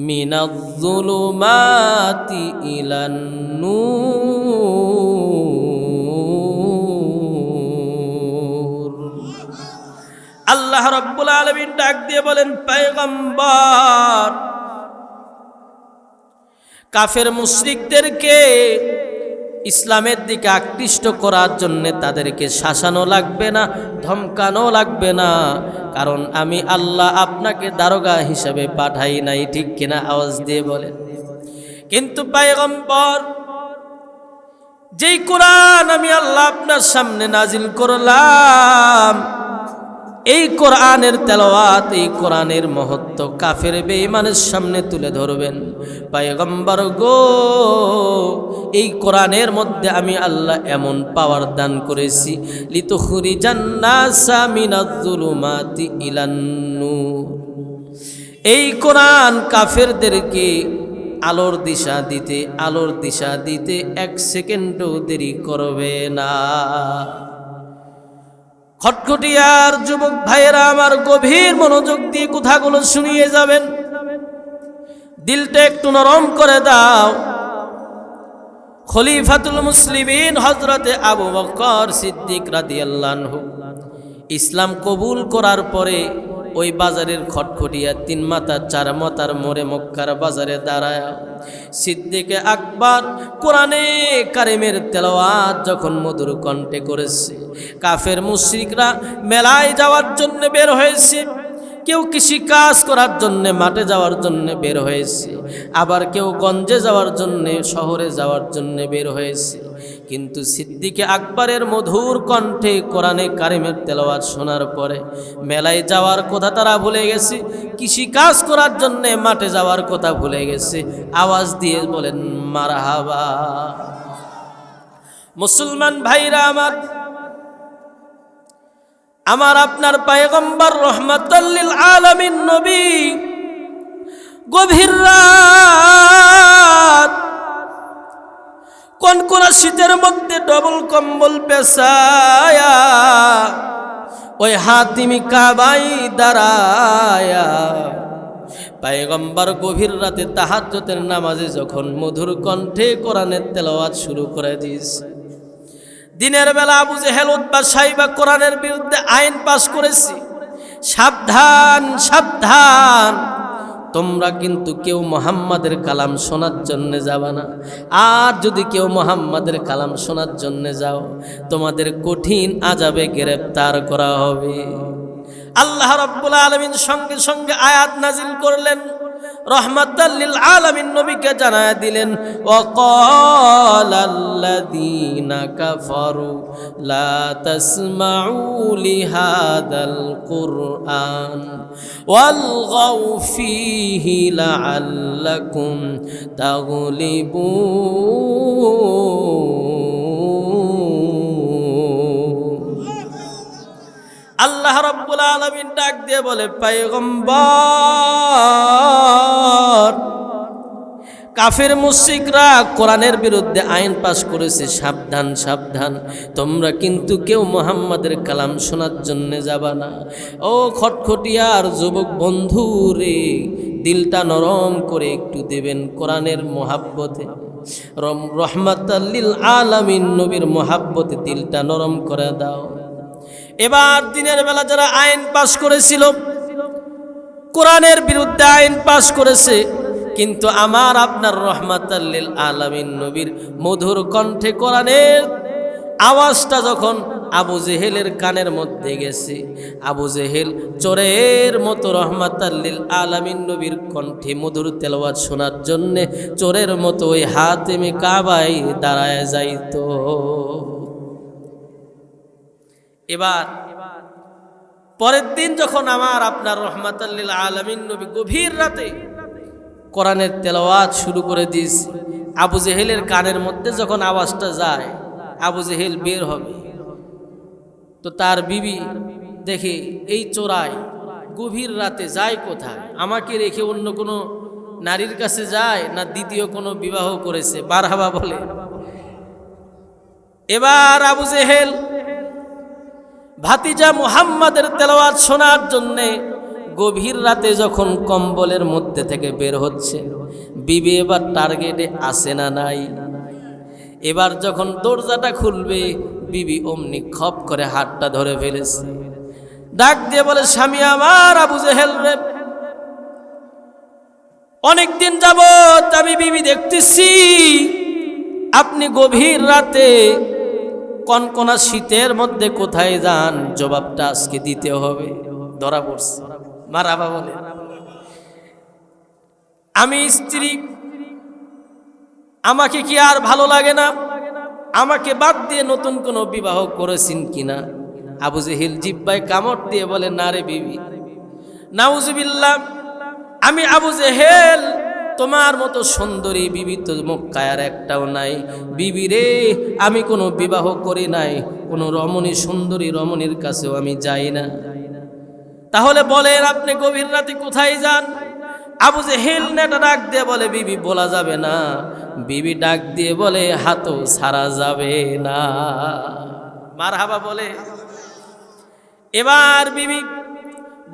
S1: মিনাজ-যুলুমাতি ইলান নূর। আল্লাহ রাব্বুল আলামিন ডাক দিয়ে বলেন, পয়গম্বর, কাফের মুশরিকদেরকে ইসলামের দিকে আকৃষ্ট করার জন্য তাদেরকে শাসানো লাগবে না, ধমকানো লাগবে না, কারণ আমি আল্লাহ আপনাকে দারোগা হিসেবে পাঠাই নাই। ঠিক কিনা? আওয়াজ দিয়ে বলেন। কিন্তু পয়গম্বর, যেই কোরআন আমি আল্লাহ আপনার সামনে নাজিল করলাম, এই কোরআনের তেলাওয়াত, এই কোরআনের মহত্ব কাফের বেঈমানের সামনে তুলে ধরবেন। পয়গম্বর গো, এই কোরআনের মধ্যে আমি আল্লাহ এমন পাওয়ার দান করেছি, লিতুখরিজান নাসা মিনাজ-যুলুমাতি ইলান নূর। এই কোরআন কাফেরদেরকে আলোর দিশা দিতে 1 সেকেন্ডও দেরি করবে না। খটখটিয়ার যুবক ভাইয়েরা আমার, গভীর মনোযোগ দিয়ে কথাগুলো শুনিয়ে যাবেন, দিলটা একটু নরম করে দাও। খলিফাতুল মুসলিমিন হযরতে আবু বকর সিদ্দিক রাদিয়াল্লাহু আনহু ইসলাম কবুল করার পরে ওই বাজারের খটখটিয়া 3 মাথা 4 মাথার মোড়ে মক্কার বাজারে দাঁড়ায় সিদ্দিকে আকবর কোরআনে কারিমের তেলাওয়াত যখন মধুর কণ্ঠে করেছে, কাফের মুশরিকরা মেলায় যাওয়ার জন্য বের হয়েছে, কেউ কৃষি কাজ করার জন্য মাঠে যাওয়ার জন্য বের হয়েছে, আবার কেউ গঞ্জে যাওয়ার জন্য, শহরে যাওয়ার জন্য বের হয়েছে। কিন্তু সিদ্দিকে আকবরের মধুর কণ্ঠে কোরআনে কারিমের তেলাওয়াত শোনার পরে মেলায় যাওয়ার কথা তারা ভুলে গেছে, কৃষি কাজ করার জন্য মাঠে যাওয়ার কথা ভুলে গেছে। আওয়াজ দিয়ে বলেন মারহাবা। মুসলমান ভাইরা আমার আপনার পয়গম্বর রহমাতুল লিল আলামিন নবী গভীর রাত কোন শীতের মধ্যে ডবল কম্বল পেছায়া ওই হাতিমি কাবায় দাঁড়ায়া পয়গম্বর গভীর রাতে তাহাজ্জুদের নামাজে যখন মধুর কণ্ঠে কোরআনের তেলাওয়াত শুরু করে দিয়েছে, দিনের বেলা আবু জেহেল উতবা সাইবা কোরআনের বিরুদ্ধে আইন পাশ করেছে, সাবধান সাবধান, তোমরা কিন্তু কেউ মুহাম্মাদের কালাম শোনার জন্য যাবা না, আর যদি কেউ মুহাম্মাদের কালাম শোনার জন্য যাও তোমাদের কঠিন আযাবে গ্রেফতার করা হবে। আল্লাহ রাব্বুল আলামিন সঙ্গে সঙ্গে আয়াত নাজিল করলেন, রহমাতাল লিল আলামিন নবীকে জানায় দিলেন, ওয়াকালাল্লাযীনা কাফারু লা তাসমাউ লিহাদাল কুরআন ওয়ালগাউ ফীহি লাআল্লাকুম তাগলিবুন। আল্লাহ রাব্বুল আলামিন ডাক দিয়ে বলে, পয়গম্বর কাফের মুশরিকরা কোরআনের বিরুদ্ধে আইন পাশ করেছে, সাবধান সাবধান, তোমরা কিন্তু কেউ মুহাম্মাদের কালাম শোনার জন্য যাবা না। ও খটখটিয়ার যুবক বন্ধু রে, দিলটা নরম করে একটু দেবেন কোরআনের মোহাব্বতে, রহমাতাল লিল আলামিন নবীর মোহাব্বতে দিলটা নরম করে দাও। এবার দিনের বেলা যারা আইন পাশ করেছিল, কোরআনের বিরুদ্ধে আইন পাশ করেছে, কিন্তু আমার আপনার রহমাতাল লিল আলামিন নবীর মধুর কণ্ঠে কোরআনের আওয়াজটা যখন আবু জেহেলের কানের মধ্যে গেছে, আবু জেহেল চোরের মতো রহমাতাল লিল আলামিন নবীর কণ্ঠে মধুর তেলাওয়াত শোনার জন্য চোরের মতো ওই হাতেমে কাবায় দাঁড়ায় যাইত। এবার পরের দিন যখন আমার আপনার রহমাতাল লিল আলামিন নবী গভীর রাতে কোরআনের তেলাওয়াত শুরু করে দিস, আবু জেহেলের কানের মধ্যে যখন আওয়াজটা যায়, আবু জেহেল বের হবে, তো তার বিবি দেখে এই চোরাই গভীর রাতে যায় কোথায়, আমাকে রেখে অন্য কোনো নারীর কাছে যায় না দ্বিতীয় কোনো বিবাহ করেছে, মারহাবা বলে। এবার আবু জেহেল ভাতিজা মুহাম্মাদের তেলাওয়াত শোনার জন্যে গভীর রাতে যখন কম্বলের মধ্যে থেকে বের হচ্ছে, বিবি এবার টার্গেটে আসে না নাই। এবার যখন দরজাটা খুলবে, বিবি অমনি খপ করে হাতটা ধরে ফেলেছে, ডাক দিয়ে বলে, স্বামী আমার আবু জেহেল রে, অনেকদিন যাবত আমি বিবি দেখতেছি আপনি গভীর রাতে কনকনা শীতের মধ্যে কোথায় যান, জবাবটা আজকে দিতে হবে, ধরা পড়ছে। মারহাবা বলে, আমি স্ত্রী, আমাকে কি আর ভালো লাগে না? আমাকে বাদ দিয়ে নতুন কোনো বিবাহ করেছেন কিনা? আবু জেহেল জিব্বায় কামড় দিয়ে বলে, না রে বিবি, নাউজুবিল্লাহ, আমি আবু জেহেল তোমার মতো সুন্দরী বিবি তো মক্কায় আর একটাও নাই। বিবি রে, আমি কোনো বিবাহ করি নাই, কোনো রমণী সুন্দরী রমণীর কাছেও আমি যাই না। তাহলে বলেন আপনি গভীর রাতে কোথায় যান? আবু জেহেল নেটা ডাক দিয়ে বলে, বিবি বলা যাবে না। বিবি ডাক দিয়ে বলে, হাতও ছাড়া যাবে না। মারহাবা বলে। এবার বিবি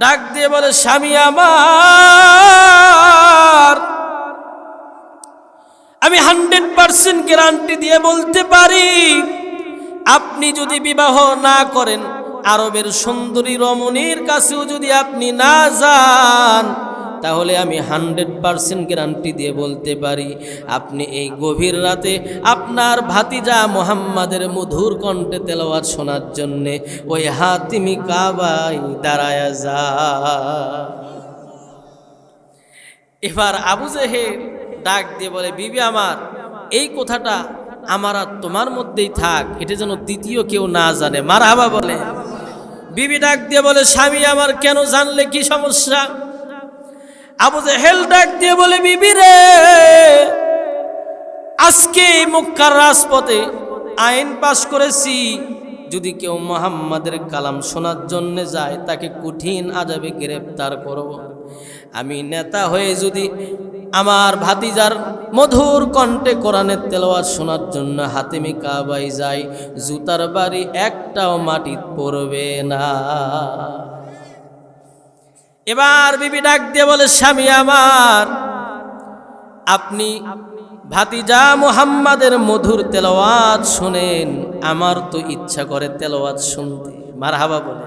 S1: ডাক দিয়ে বলে, স্বামী আমার, আমি 100% গ্যারান্টি দিয়ে বলতে পারি, আপনি যদি বিবাহ না করেন, আরবের সুন্দরী রমণীর কাছেও যদি আপনি না যান, তাহলে আমি 100% গ্যারান্টি দিয়ে বলতে পারি, আপনি এই গভীর রাতে আপনার ভাতিজা মুহাম্মাদের মধুর কণ্ঠে তেলাওয়াত শোনার জন্যে ওই হাতিমি কাবায় দাঁড়ায় যা। এবার আবু জেহেল ডাক দিয়ে বলে, বিবি আমার, এই কথাটা আমার আর তোমার মধ্যেই থাক, এটা যেন দ্বিতীয় কেউ না জানে। মারহাবা বলে। বিবি ডাক দিয়ে বলে, স্বামী আমার, কেন জানলে কি সমস্যা? আবু জেহেল ডাক দিয়ে বলে, বিবি রে, আজকে মক্কার রাজপথে আইন পাশ করেছি, যদি কেউ মুহাম্মাদের কালাম শোনার জন্য যায়, তাকে কঠিন আযাবে গ্রেফতার করব। আমি নেতা হয়ে যদি আমার ভাতিজার মধুর কণ্ঠে কোরআনের তেলাওয়াত শোনার জন্য হাতিমি কাবায় যাই, জুতার বাড়ি একটাও মাটিতে পড়বে না। এবার বিবি ডাক দিয়ে বলে, স্বামী আমার, আপনি ভাতিজা মুহাম্মাদের মধুর তেলাওয়াত শুনেন, আমার তো ইচ্ছা করে তেলাওয়াত শুনতে। মারহাবা বলে।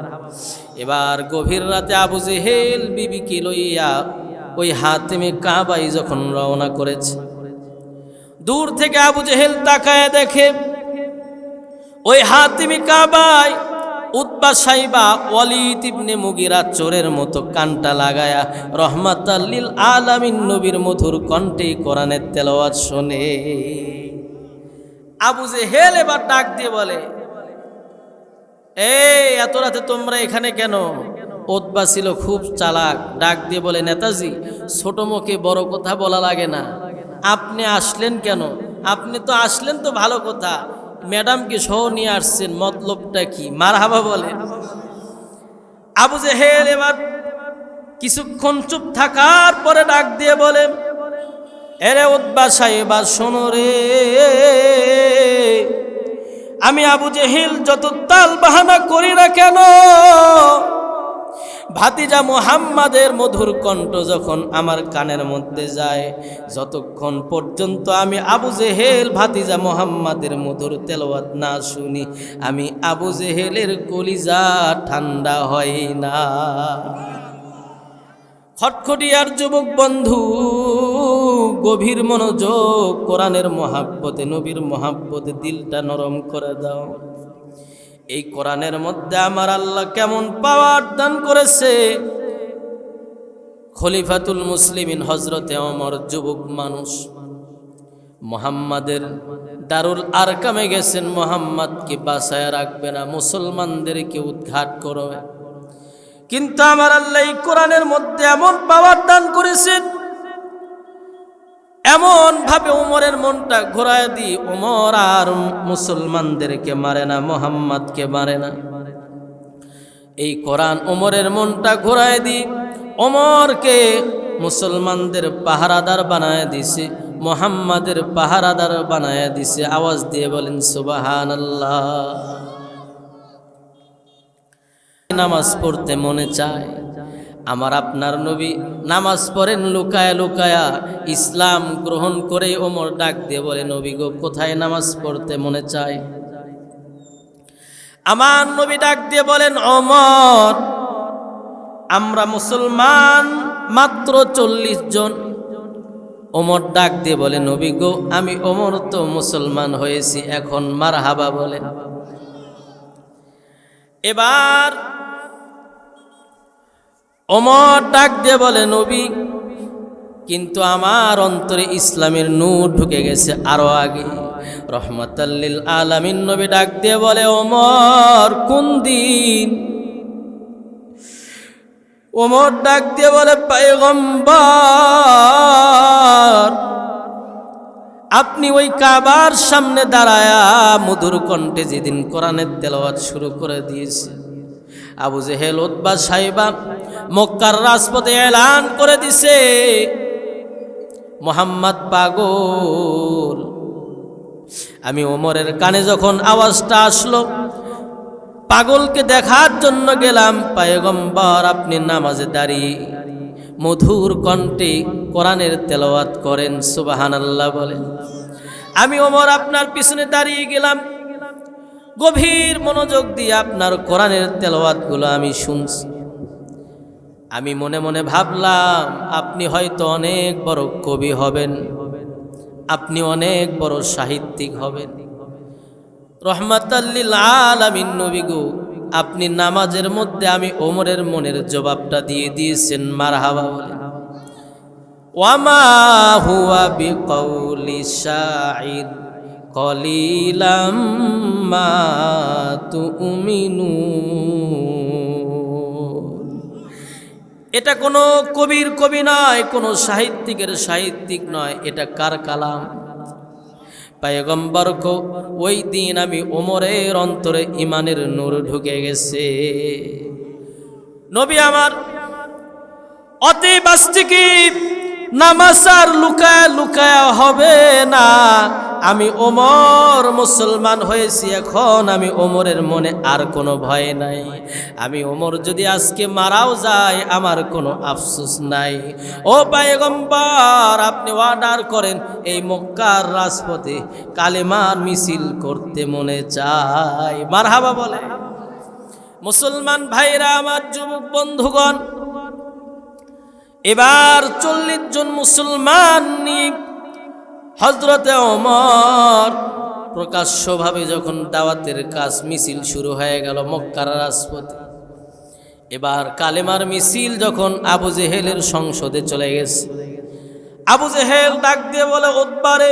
S1: এবার গভীর রাতে আবু জেহেল বিবিকে লইয়া ওই হাতিমে কাবায় যখন রওনা করেছে, দূর থেকে আবু জেহেল তাকায় দেখে ওই হাতিমে কাবায় উতবা সাইবা ওয়ালিদ ইবনে মুগিরা চোরের মতো কানটা লাগায়া রহমাতাল লিল আলামিন নবীর মধুর কণ্ঠে কোরআনের তেলাওয়াত শোনে। আবু জেহেল এবার ডাক দিয়ে বলে, এই এত রাতে তোমরা এখানে কেন? উতবা ছিল খুব চালাক, ডাক দিয়ে বলে, নেতাজি, ছোট মুখে বড় কথা বলা লাগে না, আপনি আসলেন কেন? আপনি তো আসলেন তো ভালো কথা, ম্যাডামকে সহ নিয়ে আসছেন, মতলবটা কি? মারহাবা বলে। আবু জেহেল এবার কিছুক্ষণ চুপ থাকার পরে ডাক দিয়ে বলে, এরে উতবা সাহেবা শোনো রে, আমি আবু জেহেল যত তাল বাহানা করি না কেন, ভাতিজা মুহাম্মাদের মধুর কণ্ঠ যখন আমার কানের মধ্যে যায়, যতক্ষণ পর্যন্ত আমি আবু জেহেল ভাতিজা মুহাম্মাদের মধুর তেলাওয়াত না শুনি, আমি আবু জেহেলের কলিজা ঠান্ডা হয় না। খটখটিয়ার যুবক বন্ধু, গভীর মনোযোগ, কোরআনের মহাব্বতে, নবীর মহাব্বতে দিলটা নরম করে দাও। এই কোরআনের মধ্যে আমার আল্লাহ কেমন পাওয়ার দান করেছে। খলিফাতুল মুসলিমিন হজরতে ওমর যুবক মানুষ, মুহাম্মাদের দারুল আরকামে গেছেন, মুহাম্মাদকে বাঁচায় রাখবে না, মুসলমানদেরকে উৎখাত করবে। কিন্তু আমার আল্লাহ এই কোরআনের মধ্যে এমন পাওয়ার দান করেছেন, এমন ভাবে ওমরের মনটা ঘোরায় দিয়ে ওমর আর মুসলমানদেরকে মারে না, মুহাম্মাদকে মারে না। এই কোরআন ওমরের মনটা ঘোরায় দিয়ে ওমরকে মুসলমানদের পাহারাদার বানায় দিছে, মুহাম্মাদের পাহারাদার বানায় দিছে। আওয়াজ দিয়ে বলেন সুবহানাল্লাহ। নামাজ পড়তে মনে চায়, আমার আপনার নবী নামাজ পড়েন লুকায়া লুকায়া, ইসলাম গ্রহণ করে ওমর ডাক দিয়ে বলে, নবী গো কোথায় নামাজ পড়তে মনে চায়? আমার নবী ডাক দিয়ে বলেন, ওমর আমরা মুসলমান মাত্র 40 জন। ওমর ডাক দিয়ে বলে, নবী গো আমি ওমর তো মুসলমান হয়েছি, এখন মারহাবা বলেন। এবার ওমর ডাক দিয়ে বলে, নবী কিন্তু আমার অন্তরে ইসলামের নূর ঢুকে গেছে আরো আগে। রহমাতাল লিল আলামিন নবী ডাক দিয়ে বলে, ওমর কোন দিন? ওমর ডাক দিয়ে বলে, পয়গম্বর আপনি ওই কাবার সামনে দাঁড়ায়া মধুর কণ্ঠে যেদিন কোরআনের তেলাওয়াত শুরু করে দিয়েছে, আবু জেহেল উতবা সাইবা মক্কার রাজপথে এলান করে দিছে, মুহাম্মদ পাগল। আমি ওমরের কানে যখন আওয়াজটা আসলো, পাগলকে দেখার জন্য গেলাম। পয়গম্বর আপনি নামাজে দাঁড়িয়ে মধুর কণ্ঠে কোরআনের তেলাওয়াত করেন, সুবহানাল্লাহ বলেন। আমি ওমর আপনার পিছনে দাঁড়িয়ে গেলাম, গভীর মনোযোগ দিয়ে আপনার কোরআনের তেলাওয়াতগুলো আমি শুনছি। আমি মনে মনে ভাবলাম, আপনি হয়তো অনেক বড় কবি হবেন, আপনি অনেক বড় সাহিত্যিক হবেন। রহমাতাল লিল আলামিন নবী গো, আপনি নামাজের মধ্যে আমি ওমরের মনের জবাবটা দিয়ে দিয়েছেন, মারহাবা বলেন। ওয়ামা হুয়া বিকাউলি শাইর কলিলাম মা তুমিনুন। এটা কোনো কবির কবি নয়, কোনো সাহিত্যিকের সাহিত্যিক নয়, এটা কার কালাম? পয়গম্বরকে ওই দিন আমি ওমরের অন্তরে ইমানের নূর ঢুকে গেছে। নবী আমার অতি বাস্তিকি নামাজ আর লুকায়া লুকায়া হবে না। আমি ওমর মুসলমান হয়েছি, এখন আমি ওমরের মনে আর কোনো ভয় নাই। আমি ওমর যদি আজকে মারাও যায় আমার কোনো আফসোস নাই। ও পয়গম্বর আপনি অর্ডার করেন, এই মক্কার রাজপথে কালেমার মিছিল করতে মনে চাই। মারহাবা বলে। মুসলমান ভাইরা আমার, যুবক বন্ধুগণ, এবার 40 জন মুসলমান নিয়ে হযরতে ওমর প্রকাশ্যভাবে যখন দাওয়াতের কাজ মিছিল শুরু হয়ে গেল মক্কার রাজপথে, এবার কালেমার মিছিল যখন আবু জেহেলের সংসদে চলে গেছে, আবু জেহেল ডাক দিয়ে বলে, উতবারে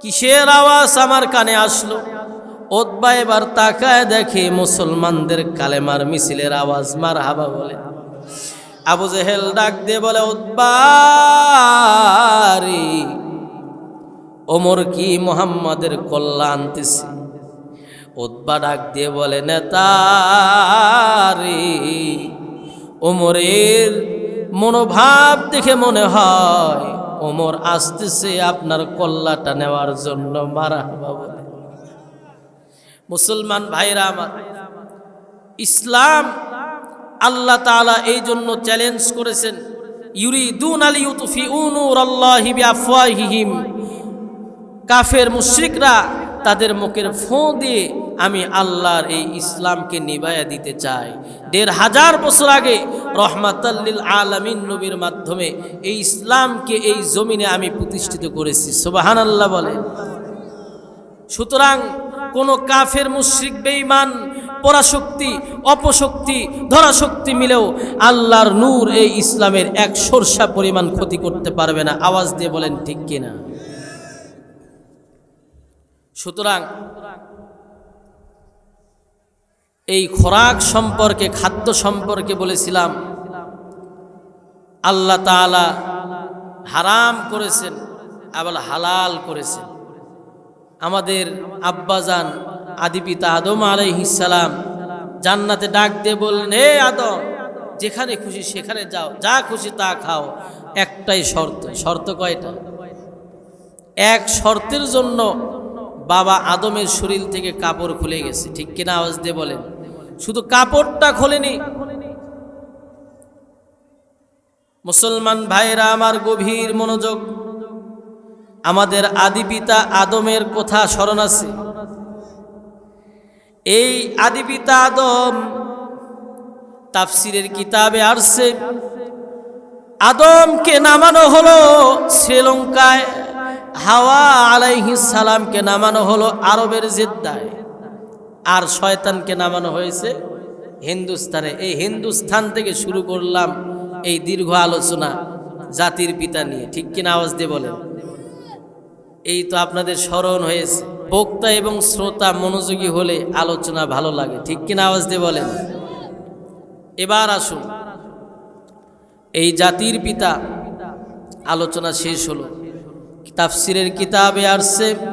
S1: কিসের আওয়াজ আমার কানে আসলো? উতবা এবার তাকায় দেখে মুসলমানদের কালেমার মিছিলের আওয়াজ। মারহাবা বলে। আবু জেহেল ডাক দিয়ে বলে, উতবা রে, ওমর কি মুহাম্মাদের কল্যাণ আনতেছে? উতবা ডাক দিয়ে বলে, নেতা রে, ওমরের মনোভাব দেখে মনে হয় ওমর আসতেছে আপনার কল্লাটা নেওয়ার জন্য। মারহাবা বলে। মুসলমান ভাইরা আমার, ইসলাম আল্লাহ তাআলা এই জন্য চ্যালেঞ্জ করেছেন, ইউরিদুনা লিইউতফিউ নূরাল্লাহি বিআফওয়াহিহিম। কাফের মুশরিকরা তাদের মুখের ফোঁ দিয়ে আমি আল্লাহর এই ইসলামকে নিভাইয়া দিতে চাই। ১৫০০ বছর আগে রহমাতাল লিল আলামিন নবীর মাধ্যমে এই ইসলামকে এই জমিনে আমি প্রতিষ্ঠিত করেছি। সুবহানাল্লাহ বলে। সুতরাং কোন কাফের মুশরিক বেঈমান পরাশক্তি অপশক্তি ধরাশক্তি মিলেও আল্লাহর নূর এই ইসলামের এক সরষা পরিমাণ ক্ষতি করতে পারবে না। আওয়াজ দিয়ে বলেন ঠিক কিনা? সুতরাং এই খোরাক সম্পর্কে, খাদ্য সম্পর্কে বলেছিলাম, আল্লাহ তাআলা হারাম করেছেন আবার হালাল করেছেন। আমাদের আব্বাজান আদি পিতা আদম আলাইহিস সালাম জান্নাতে ডাক দিয়ে বললেন, হে আদম, যেখানে খুশি সেখানে যাও, যা খুশি তা খাও, একটাই শর্ত। শর্ত কয়টা? এক শর্তের জন্য বাবা আদমের শরীর থেকে কাপড় খুলে গেছে। ঠিক কিনা? আওয়াজ দিয়ে বলেন। শুধু কাপড়টা খোলেনি। মুসলমান ভাইরা আমার, গভীর মনোযোগ। আমাদের আদি পিতা আদমের কথা স্মরণ আছে। এই আদি পিতা আদম, তাফসিরের কিতাবে আসছে, আদমকে নামানো হলো শ্রীলঙ্কায়, হাওয়া আলাইহিস সালামকে নামানো হলো আরবের জেদ্দায়, আর শয়তানকে নামানো হয়েছে হিন্দুস্তানে। এই হিন্দুস্তান থেকে শুরু করলাম এই দীর্ঘ আলোচনা জাতির পিতা নিয়ে। ঠিক কিনা? আওয়াজ দিয়ে বলেন। এই তো আপনাদের স্মরণ হয়েছে। বক্তা এবং শ্রোতা মনোযোগী হলে আলোচনা ভালো লাগে। ঠিক কিনা? আওয়াজ দিয়ে বলেন। এবার আসুন, এই জাতির পিতা আলোচনা শেষ হলো। তাফসিরের কিতাবে আসছে